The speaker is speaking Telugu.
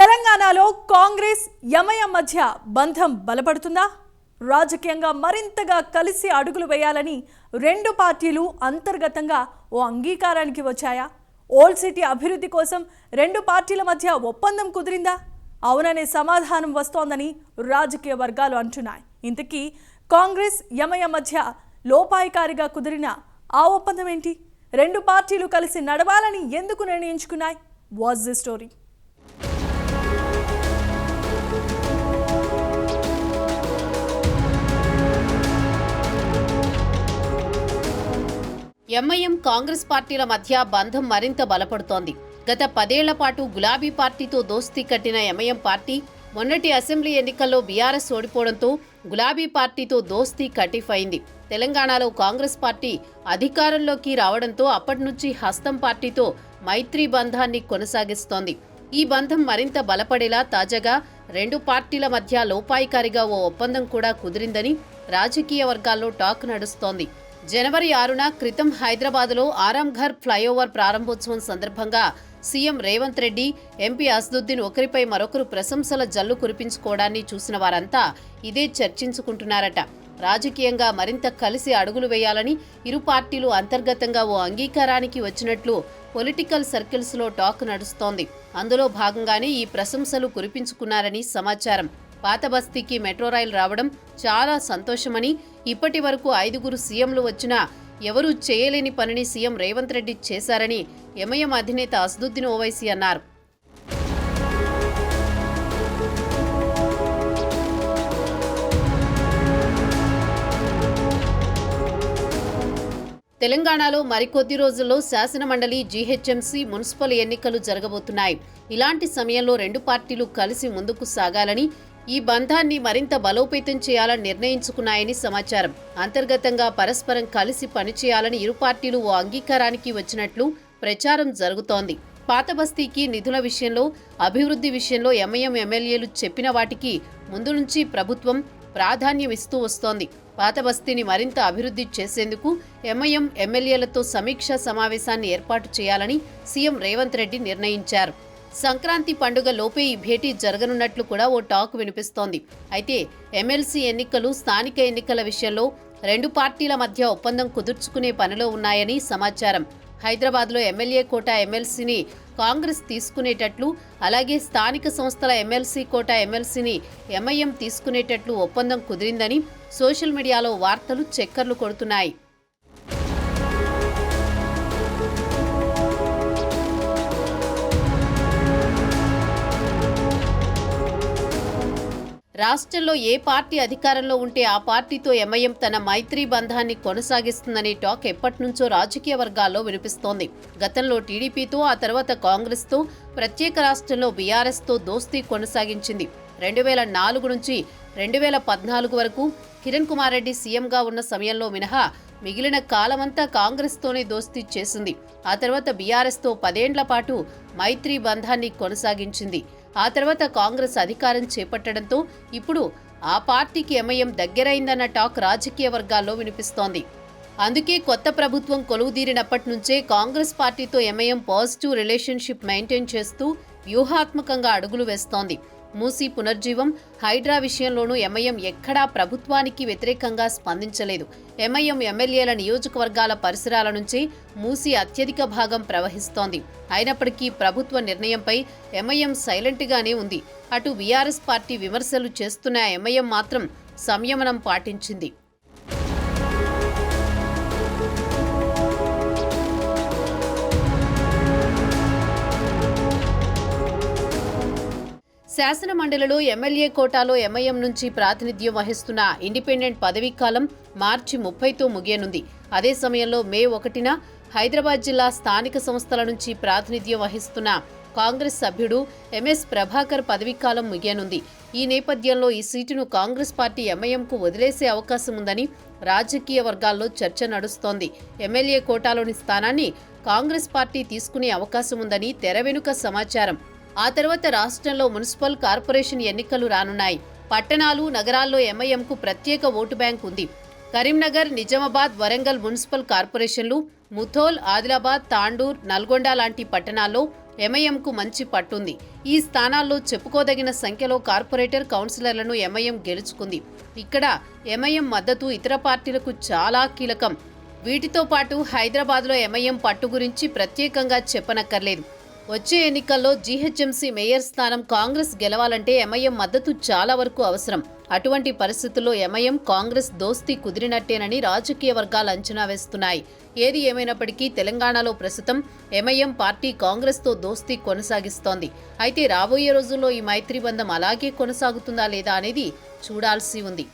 తెలంగాణలో కాంగ్రెస్ ఎంఐఎం మధ్య బంధం బలపడుతుందా? రాజకీయంగా మరింతగా కలిసి అడుగులు వేయాలని రెండు పార్టీలు అంతర్గతంగా ఓ అంగీకారానికి వచ్చాయా? ఓల్డ్ సిటీ అభివృద్ధి కోసం రెండు పార్టీల మధ్య ఒప్పందం కుదిరిందా? అవుననే సమాధానం వస్తోందని రాజకీయ వర్గాలు అంటున్నాయి. ఇంతకీ కాంగ్రెస్ ఎంఐఎం మధ్య లోపాయికారిగా కుదిరిన ఆ ఒప్పందం ఏంటి? రెండు పార్టీలు కలిసి నడవాలని ఎందుకు నిర్ణయించుకున్నాయి? What's the story? MIM Congress పార్టీల మధ్య బంధం మరింత బలపడుతోంది. గత 10 ఏళ్ల పాటు గులాబీ పార్టీతో దోస్తీ కట్టిన ఎంఐఎం పార్టీ మొన్నటి అసెంబ్లీ ఎన్నికల్లో బీఆర్ఎస్ ఓడిపోవడంతో గులాబీ పార్టీతో దోస్తీ కటిఫ్ అయింది. తెలంగాణలో కాంగ్రెస్ పార్టీ అధికారంలోకి రావడంతో అప్పటి నుంచి హస్తం పార్టీతో మైత్రి బంధాన్ని కొనసాగిస్తోంది. ఈ బంధం మరింత బలపడేలా తాజాగా రెండు పార్టీల మధ్య లోపాయికారిగా ఓ ఒప్పందం కూడా కుదిరిందని రాజకీయ వర్గాల్లో టాక్ నడుస్తోంది. జనవరి 6న క్రితం హైదరాబాద్లో ఆరాంఘర్ ఫ్లైఓవర్ ప్రారంభోత్సవం సందర్భంగా సీఎం రేవంత్ రెడ్డి, ఎంపీ అసదుద్దీన్ ఒకరిపై మరొకరు ప్రశంసల జల్లు కురిపించుకోవడాన్ని చూసిన వారంతా ఇదే చర్చించుకుంటున్నారట. రాజకీయంగా మరింత కలిసి అడుగులు వేయాలని ఇరు పార్టీలు అంతర్గతంగా ఓ అంగీకారానికి వచ్చినట్లు పొలిటికల్ సర్కిల్స్లో టాక్ నడుస్తోంది. అందులో భాగంగానే ఈ ప్రశంసలు కురిపించుకున్నారని సమాచారం. పాత బస్తీకి మెట్రో రైలు రావడం చాలా సంతోషమని, ఇప్పటి వరకు 5 సీఎంలు వచ్చినా ఎవరూ చేయలేని పనిని సీఎం రేవంత్ రెడ్డి చేశారని ఎంఐఎం అధినేత అసదుద్దీన్ ఓవైసీ అన్నారు. తెలంగాణలో మరికొద్ది రోజుల్లో శాసనమండలి, జీహెచ్ఎంసీ, మున్సిపల్ ఎన్నికలు జరగబోతున్నాయి. ఇలాంటి సమయంలో రెండు పార్టీలు కలిసి ముందుకు సాగాలని, ఈ బంధాన్ని మరింత బలోపేతం చేయాలని నిర్ణయించుకున్నాయని సమాచారం. అంతర్గతంగా పరస్పరం కలిసి పనిచేయాలని ఇరు పార్టీలు ఓ అంగీకారానికి వచ్చినట్లు ప్రచారం జరుగుతోంది. పాత బస్తీకి నిధుల విషయంలో, అభివృద్ధి విషయంలో ఎంఐఎం ఎమ్మెల్యేలు చెప్పిన వాటికి ముందు నుంచి ప్రభుత్వం ప్రాధాన్యం ఇస్తూ వస్తోంది. పాత బస్తీని మరింత అభివృద్ధి చేసేందుకు ఎంఐఎం ఎమ్మెల్యేలతో సమీక్షా సమావేశాన్ని ఏర్పాటు చేయాలని సీఎం రేవంత్ రెడ్డి నిర్ణయించారు. సంక్రాంతి పండుగ లోపే ఈ భేటీ జరగనున్నట్లు కూడా ఓ టాక్ వినిపిస్తోంది. అయితే ఎమ్మెల్సీ ఎన్నికలు, స్థానిక ఎన్నికల విషయంలో రెండు పార్టీల మధ్య ఒప్పందం కుదుర్చుకునే పనిలో ఉన్నాయని సమాచారం. హైదరాబాద్లో ఎమ్మెల్యే కోటా ఎమ్మెల్సీని కాంగ్రెస్ తీసుకునేటట్లు, అలాగే స్థానిక సంస్థల ఎమ్మెల్సీ కోటా ఎమ్మెల్సీని ఎంఐఎం తీసుకునేటట్లు ఒప్పందం కుదిరిందని సోషల్ మీడియాలో వార్తలు చక్కర్లు కొడుతున్నాయి. రాష్ట్రంలో ఏ పార్టీ అధికారంలో ఉంటే ఆ పార్టీతో ఎంఐఎం తన మైత్రి బంధాన్ని కొనసాగిస్తుందనే టాక్ ఎప్పటినుంచో రాజకీయ వర్గాల్లో వినిపిస్తోంది. గతంలో టీడీపీతో, ఆ తర్వాత కాంగ్రెస్తో, ప్రత్యేక రాష్ట్రంలో బీఆర్ఎస్తో దోస్తీ కొనసాగించింది. 2004 నుంచి 2014 వరకు కిరణ్ కుమార్ రెడ్డి సీఎంగా ఉన్న సమయంలో మినహా మిగిలిన కాలమంతా కాంగ్రెస్తోనే దోస్తీ చేసింది. ఆ తర్వాత బీఆర్ఎస్తో 10 ఏళ్ల పాటు మైత్రి బంధాన్ని కొనసాగించింది. ఆ తర్వాత కాంగ్రెస్ అధికారం చేపట్టడంతో ఇప్పుడు ఆ పార్టీకి ఎంఐఎం దగ్గరైందన్న టాక్ రాజకీయ వర్గాల్లో వినిపిస్తోంది. అందుకే కొత్త ప్రభుత్వం కొలువుదీరినప్పటి నుంచే కాంగ్రెస్ పార్టీతో ఎంఐఎం పాజిటివ్ రిలేషన్షిప్ మెయింటైన్ చేస్తూ వ్యూహాత్మకంగా అడుగులు వేస్తోంది. మూసీ పునర్జీవం, హైడ్రా విషయంలోనూ ఎంఐఎం ఎక్కడా ప్రభుత్వానికి వ్యతిరేకంగా స్పందించలేదు. ఎంఐఎం ఎమ్మెల్యేల నియోజకవర్గాల పరిసరాల నుంచి మూసీ అత్యధిక భాగం ప్రవహిస్తోంది. అయినప్పటికీ ప్రభుత్వ నిర్ణయంపై ఎంఐఎం సైలెంట్గానే ఉంది. అటు బీఆర్ఎస్ పార్టీ విమర్శలు చేస్తున్న ఎంఐఎం మాత్రం సంయమనం పాటించింది. శాసన మండలిలో ఎమ్మెల్యే కోటాలో ఎంఐఎం నుంచి ప్రాతినిధ్యం వహిస్తున్న ఇండిపెండెంట్ పదవీకాలం మార్చి 30తో ముగియనుంది. అదే సమయంలో మే 1న హైదరాబాద్ జిల్లా స్థానిక సంస్థల నుంచి ప్రాతినిధ్యం వహిస్తున్న కాంగ్రెస్ సభ్యుడు ఎంఎస్ ప్రభాకర్ పదవీకాలం ముగియనుంది. ఈ నేపథ్యంలో ఈ సీటును కాంగ్రెస్ పార్టీ ఎంఐఎంకు వదిలేసే అవకాశం ఉందని రాజకీయ వర్గాల్లో చర్చ నడుస్తోంది. ఎమ్మెల్యే కోటాలోని స్థానాన్ని కాంగ్రెస్ పార్టీ తీసుకునే అవకాశం ఉందని తెర వెనుక సమాచారం. ఆ తర్వాత రాష్ట్రంలో మున్సిపల్, కార్పొరేషన్ ఎన్నికలు రానున్నాయి. పట్టణాలు, నగరాల్లో ఎంఐఎంకు ప్రత్యేక ఓటు బ్యాంక్ ఉంది. కరీంనగర్, నిజామాబాద్, వరంగల్ మున్సిపల్ కార్పొరేషన్లు, ముథోల్, ఆదిలాబాద్, తాండూర్, నల్గొండ లాంటి పట్టణాల్లో ఎంఐఎంకు మంచి పట్టుంది. ఈ స్థానాల్లో చెప్పుకోదగిన సంఖ్యలో కార్పొరేటర్ కౌన్సిలర్లను ఎంఐఎం గెలుచుకుంది. ఇక్కడ ఎంఐఎం మద్దతు ఇతర పార్టీలకు చాలా కీలకం. వీటితో పాటు హైదరాబాద్లో ఎంఐఎం పట్టు గురించి ప్రత్యేకంగా చెప్పనక్కర్లేదు. వచ్చే ఎన్నికల్లో జీహెచ్ఎంసీ మేయర్ స్థానం కాంగ్రెస్ గెలవాలంటే ఎంఐఎం మద్దతు చాలా వరకు అవసరం. అటువంటి పరిస్థితుల్లో ఎంఐఎం కాంగ్రెస్ దోస్తీ కుదిరినట్టేనని రాజకీయ వర్గాలు అంచనా వేస్తున్నాయి. ఏది ఏమైనప్పటికీ తెలంగాణలో ప్రస్తుతం ఎంఐఎం పార్టీ కాంగ్రెస్తో దోస్తీ కొనసాగిస్తోంది. అయితే రాబోయే రోజుల్లో ఈ మైత్రి బంధం అలాగే కొనసాగుతుందా లేదా అనేది చూడాల్సి ఉంది.